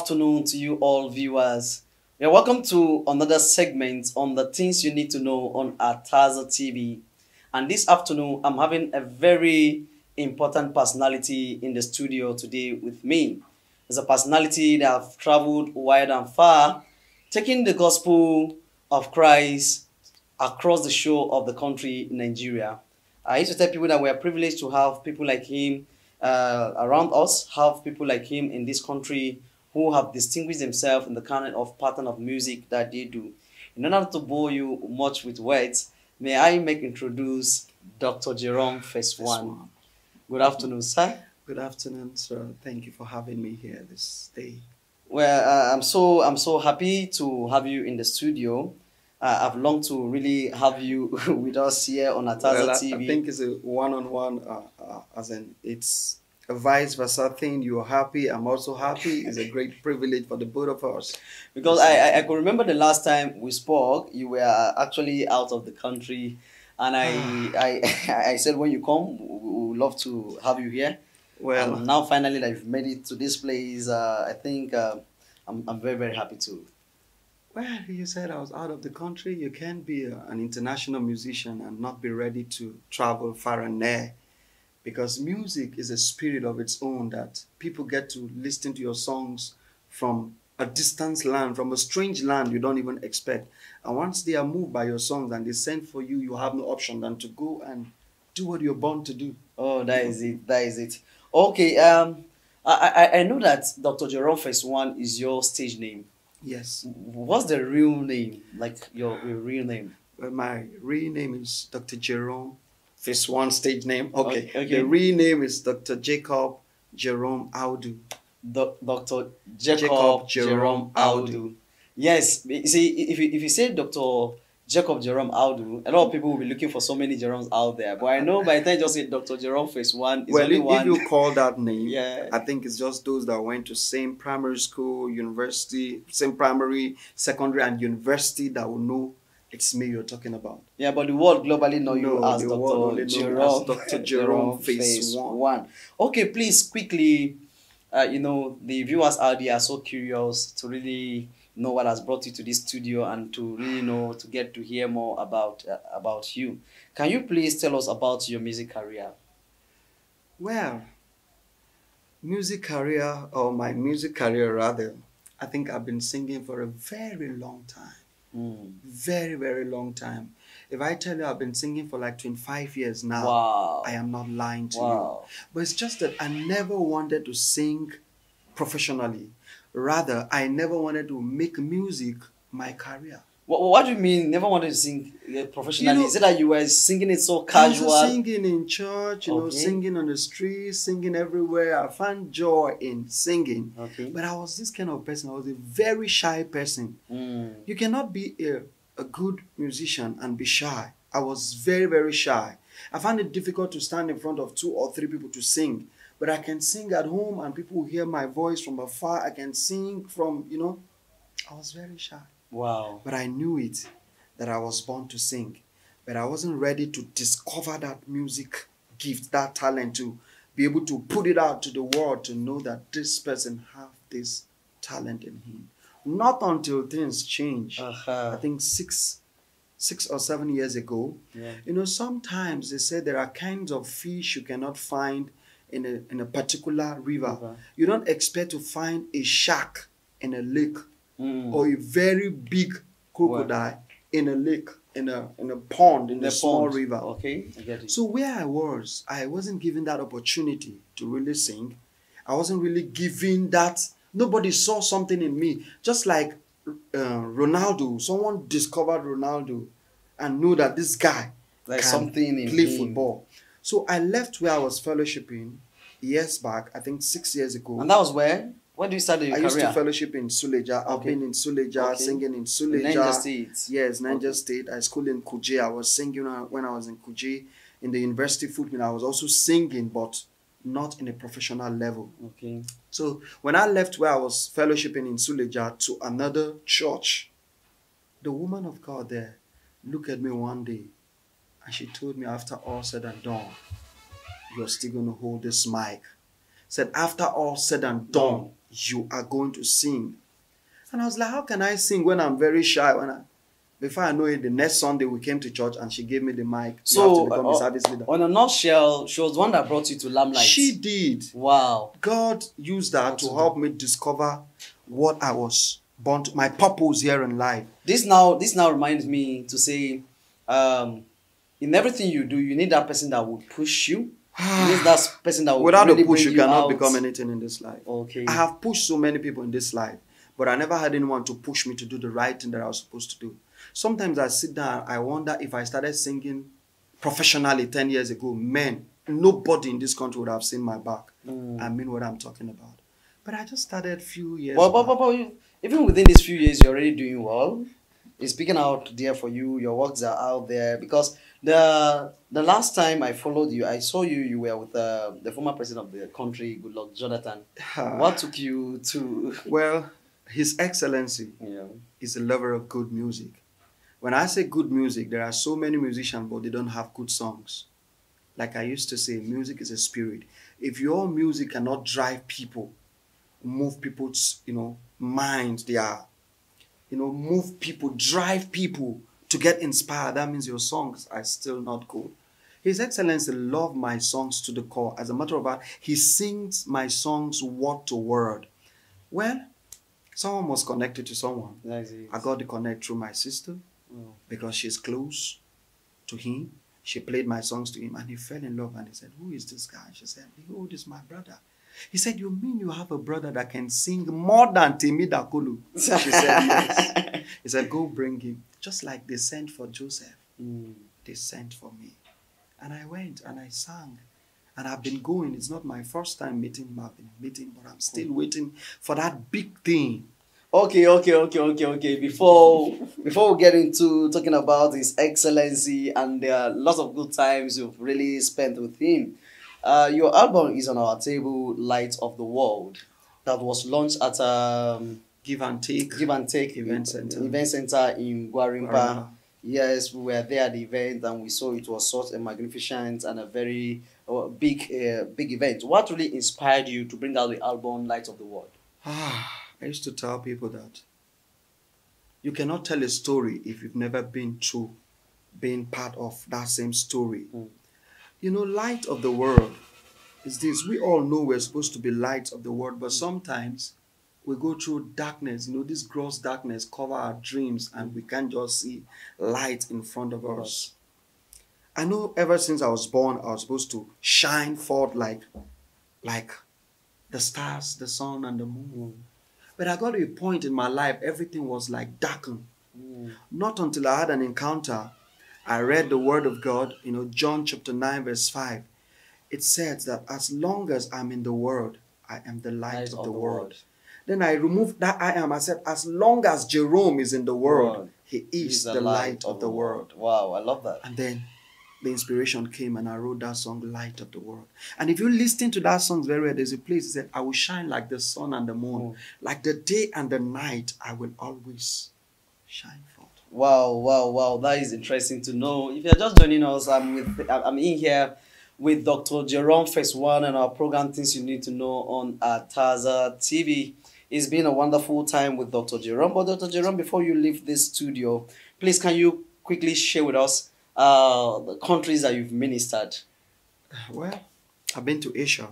afternoon to you all viewers. You're welcome to another segment on the things you need to know on Ataza TV. And this afternoon, I'm having a very important personality in the studio today with me. It's a personality that have traveled wide and far, taking the gospel of Christ across the shore of the country, Nigeria. I used to tell people that we are privileged to have people like him around us, have people like him in this country who have distinguished themselves in the kind of pattern of music that they do. In order to bore you much with words, may I introduce DrJerome PhaseOne. Good afternoon, sir. Good afternoon, sir. Thank you for having me here this day. Well, I'm so happy to have you in the studio. I've longed to really have you with us here on Ataza TV. I think it's a one-on-one, as in it's a vice versa thing. You're happy, I'm also happy. It's a great privilege for the both of us. Because I could remember the last time we spoke, you were actually out of the country. And I said, when you come, we would love to have you here. Well, and now finally that you've made it to this place, I think I'm very, very happy to. Well, you said I was out of the country. You can't be an international musician and not be ready to travel far and near. Because music is a spirit of its own that people get to listen to your songs from a distant land, from a strange land you don't even expect. And once they are moved by your songs and they send for you, you have no option than to go and do what you're born to do. Oh, that is it. That is it. Okay. I know that DrJerome PhaseOne is your stage name. Yes. What's the real name? Like your real name? Well, my real name is DrJerome PhaseOne, stage name. Okay. Okay. The real name is Dr. Jacob Jerome Audu. Dr. Jacob Jerome Audu. Yes. See, if you say Dr. Jacob Jerome Audu, a lot of people will be looking for so many Jeromes out there. But I know by the time you just say DrJerome PhaseOne, well, if you call that name, yeah, I think it's just those that went to same primary school, university, same primary, secondary, and university that will know it's me you're talking about. Yeah, but the world globally know you as Dr. Jerome PhaseOne. Okay, please quickly, the viewers out there are so curious to really know what has brought you to this studio and to really know, to get to hear more about you. Can you please tell us about your music career? Well, music career, or my music career rather, I think I've been singing for a very long time. Very, very long time. If I tell you I've been singing for like 25 years now, wow, I am not lying to you. But it's just that I never wanted to sing professionally. Rather, I never wanted to make music my career. What do you mean, never wanted to sing professionally? Is it that you were singing it so casual? I was singing in church, singing on the streets, singing everywhere. I found joy in singing. Okay. But I was this kind of person. I was a very shy person. You cannot be a good musician and be shy. I was very, very shy. I found it difficult to stand in front of 2 or 3 people to sing. But I can sing at home and people will hear my voice from afar. I can sing from, I was very shy. Wow. But I knew it, that I was born to sing. But I wasn't ready to discover that music gift, that talent, to be able to put it out to the world, to know that this person has this talent in him. Not until things change. I think six or 7 years ago. Yeah. Sometimes they say there are kinds of fish you cannot find in a particular river. You don't expect to find a shark in a lake or a very big crocodile in a lake, in a pond, in a small river. Okay, I get it. So where I wasn't given that opportunity to really sing. I wasn't really given that. Nobody saw something in me. Just like Ronaldo, someone discovered Ronaldo and knew that this guy like can something in play football. So I left where I was fellowshipping years back, I think 6 years ago. And that was where? When did you start your career? I used to fellowship in Suleja. I've been in Suleja, singing in Suleja. Niger State. Yes, Niger State. I schooled in Kuje. I was singing when I was in Kuje. In the university footprint, I was also singing, but not in a professional level. Okay. So when I left where I was fellowshipping in Suleja to another church, the woman of God there looked at me one day and she told me, after all said and done, you're still going to hold this mic. Said, after all said and done, you are going to sing. And I was like, how can I sing when I'm very shy? Before I know it, the next Sunday we came to church and she gave me the mic. So, you have to become a service leader. On a nutshell, she was the one that brought you to Lamplight. She did. Wow. God used that to help me discover what I was born to, my purpose here in life. This now reminds me to say, in everything you do, you need that person that will push you. You need that person that will Without really a push, bring you cannot out. become anything in this life. Okay. I have pushed so many people in this life, but I never had anyone to push me to do the right thing that I was supposed to do. Sometimes I sit down, I wonder if I started singing professionally 10 years ago, man, nobody in this country would have seen my back. I mean what I'm talking about. But I just started a few years But even within these few years, you're already doing well. It's speaking out there for you. Your works are out there. Because the last time I followed you, I saw you were with the former president of the country, Goodluck Jonathan. What took you to... Well, His Excellency is a lover of good music. When I say good music, there are so many musicians, but they don't have good songs. Like I used to say, music is a spirit. If your music cannot drive people, move people's, minds, move people, drive people to get inspired, that means your songs are still not good. His Excellency loved my songs to the core. As a matter of fact, he sings my songs word to word. Well, someone was connected to someone. I got to connect through my sister because she's close to him. She played my songs to him and he fell in love and he said, who is this guy? She said, oh, this is my brother. He said, you mean you have a brother that can sing more than Timi Dakulu? She said, yes. He said, go bring him. Just like they sent for Joseph, they sent for me. And I went and I sang. And I've been going. It's not my first time meeting him. I've been meeting, but I'm still waiting for that big thing. Okay. Before we get into talking about His Excellency and there are lots of good times you've really spent with him, your album is on our table, Light of the World, that was launched at Give and Take Event Center in Gwarimpa. Yes, we were there at the event and we saw it was such a magnificent and a very big event. What really inspired you to bring out the album Light of the World? I used to tell people that you cannot tell a story if you've never been through being part of that same story. Light of the world is this. We all know we're supposed to be light of the world, but sometimes we go through darkness. This gross darkness cover our dreams and we can't just see light in front of us. I know ever since I was born, I was supposed to shine forth like the stars, the sun and the moon. But I got to a point in my life, everything was like darkened. Not until I had an encounter, I read the word of God, John chapter 9, verse 5. It says that as long as I'm in the world, I am the light of the world. Then I removed that I am. I said, as long as Jerome is in the world, he is the light of the world. Wow, I love that. And then the inspiration came and I wrote that song, Light of the World. And if you listen to that song very well, there's a place that said, I will shine like the sun and the moon. Like the day and the night, I will always shine forth. Wow. That is interesting to know. If you're just joining us, I'm in here with DrJerome PhaseOne and our program Things You Need to Know on Ataza TV. It's been a wonderful time with Dr. Jerome. But Dr. Jerome, before you leave this studio, please can you quickly share with us the countries that you've ministered? Well, I've been to Asia.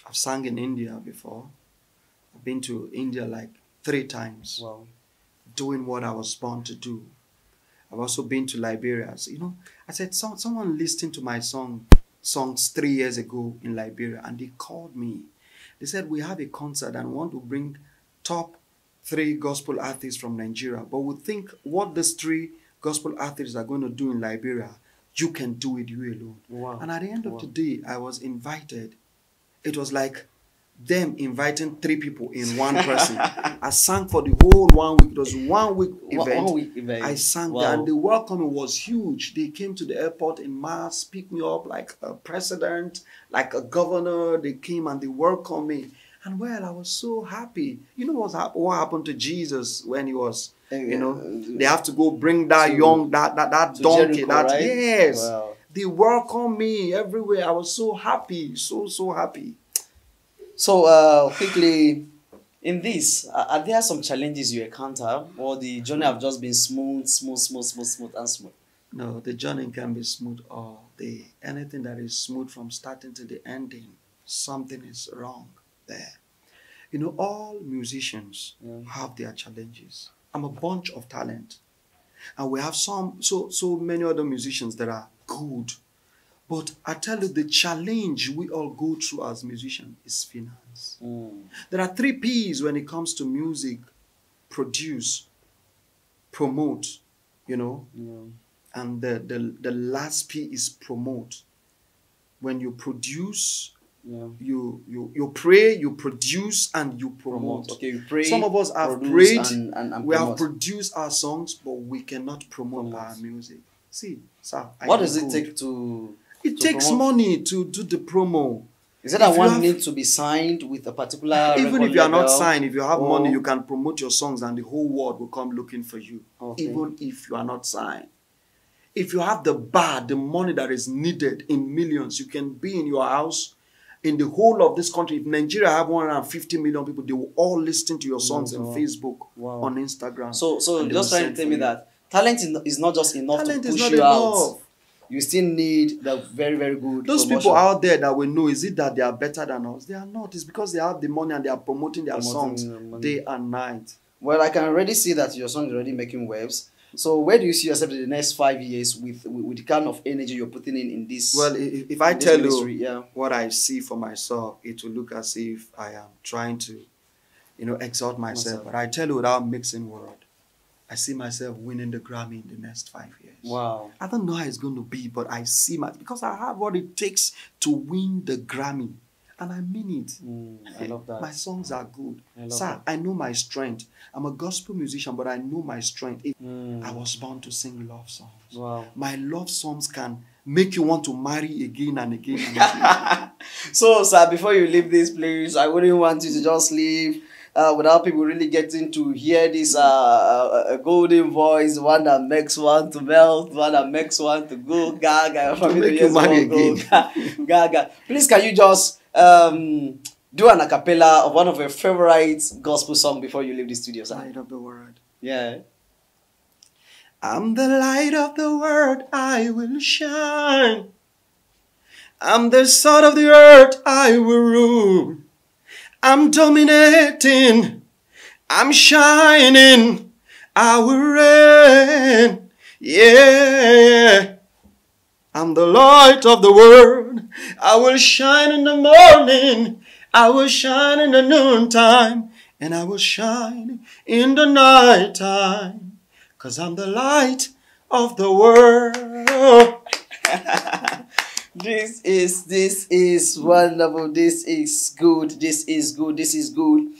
I've sung in India before. I've been to India like 3 times. Wow. Doing what I was born to do. I've also been to Liberia. So, I said someone listened to my songs 3 years ago in Liberia and they called me. They said, we have a concert and want to bring top 3 gospel artists from Nigeria. But we think what these 3 gospel artists are going to do in Liberia, you can do it you alone. Wow. And at the end of the day, I was invited. It was like them inviting 3 people in one person. I sang for the whole 1 week. It was 1 week event. 1 week event. I sang there and the welcome was huge. They came to the airport in mass, picked me up like a president, like a governor. They came and they welcomed me. And well, I was so happy. You know what happened to Jesus when he was, they have to go bring that that donkey. Jericho, right? Yes. Wow. They welcomed me everywhere. I was so happy, so happy. So quickly, In this, are there some challenges you encounter, or the journey have just been smooth, smooth, smooth, smooth, smooth, and smooth? No, the journey can be smooth, or anything that is smooth from starting to the ending, something is wrong there. You know, all musicians have their challenges. I'm a bunch of talent, and we have so many other musicians that are good. But I tell you, the challenge we all go through as musicians is finance. There are 3 P's when it comes to music: produce, promote, you know. And the last P is promote. When you produce, you pray, you produce, and you promote. Okay, you pray. Some of us have prayed, and we have produced our songs, but we cannot promote our music. See, sir, what does it take to? It takes money to do the promo. Is it that one needs to be signed with a particular even if you are not signed, if you have money, Oh. you can promote your songs and the whole world will come looking for you. Okay. Even if you are not signed. If you have the money that is needed in millions, you can be in your house in the whole of this country. If Nigeria have 150 million people, they will all listen to your songs on Facebook, on Instagram. So just trying to tell me that talent is not just enough Talent to is push not you enough. out. You still need the very, very good Those promotion. people out there that we know, is it that they are better than us? They are not. It's because they have the money and they are promoting their songs day and night. Well, I can already see that your song is already making waves. So where do you see yourself in the next 5 years with the kind of energy you're putting in this? Well, if I this tell ministry, you what I see for myself, it will look as if I am trying to, exalt myself. But I tell you without mixing word, I see myself winning the Grammy in the next 5 years. Wow. I don't know how it's going to be, but I see because I have what it takes to win the Grammy. And I mean it. I love that. My songs are good. Sir, that. I know my strength. I'm a gospel musician, but I know my strength. I was born to sing love songs. Wow. My love songs can make you want to marry again and again and again. So, sir, before you leave this place, I wouldn't want you to just leave without people really getting to hear this a golden voice, one that makes one to melt, one that makes one to go gaga. To make you marry again. Gaga. Please, can you just do an a cappella of one of your favorite gospel songs before you leave the studio, sir? Light of the world. Yeah. I'm the light of the world, I will shine. I'm the salt of the earth, I will rule. I'm dominating, I'm shining, I will reign. Yeah. I'm the light of the world. I will shine in the morning. I will shine in the noontime. And I will shine in the nighttime. 'Cause I'm the light of the world. This is wonderful. This is good. This is good. This is good.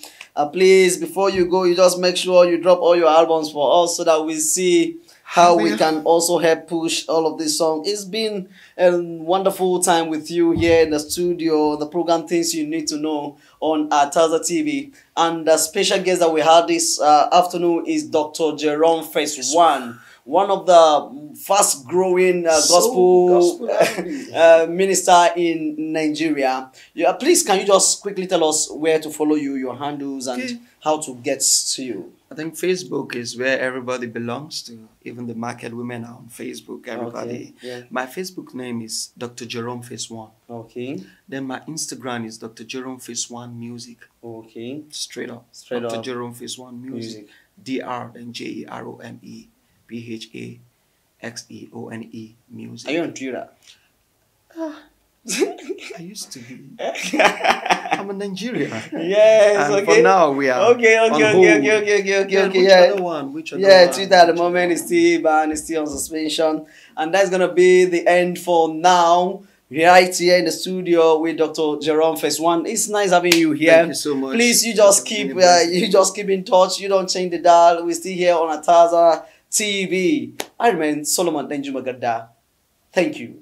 Please, before you go, you just make sure you drop all your albums for us so that we see how we can also help push all of this song. It's been a wonderful time with you here in the studio, the program Things You Need to Know on Ataza TV. And the special guest that we had this afternoon is DrJerome PhaseOne, one of the fast-growing gospel minister in Nigeria. Yeah, please, can you just quickly tell us where to follow you, your handles, and how to get to you? I think Facebook is where everybody belongs to. Even the market women are on Facebook. Everybody. Okay, yeah. My Facebook name is DrJerome PhaseOne. Okay. Then my Instagram is DrJerome PhaseOne Music. Okay. Straight up. Straight up. DrJerome PhaseOne Music. DR then JEROME PHAXEONE Music. Are you on Twitter? I used to be. I'm a Nigerian. Yes, and okay. For now, we are. Okay. Which Yeah. other one? Which other Yeah, one? Twitter at the moment is still banned, is still on suspension. And that's going to be the end for now. Right here in the studio with DrJerome PhaseOne. It's nice having you here. Thank you so much. Please, you just keep in touch. You don't change the dial. We're still here on Ataza TV. I remain Solomon Danjuma Garda. Thank you.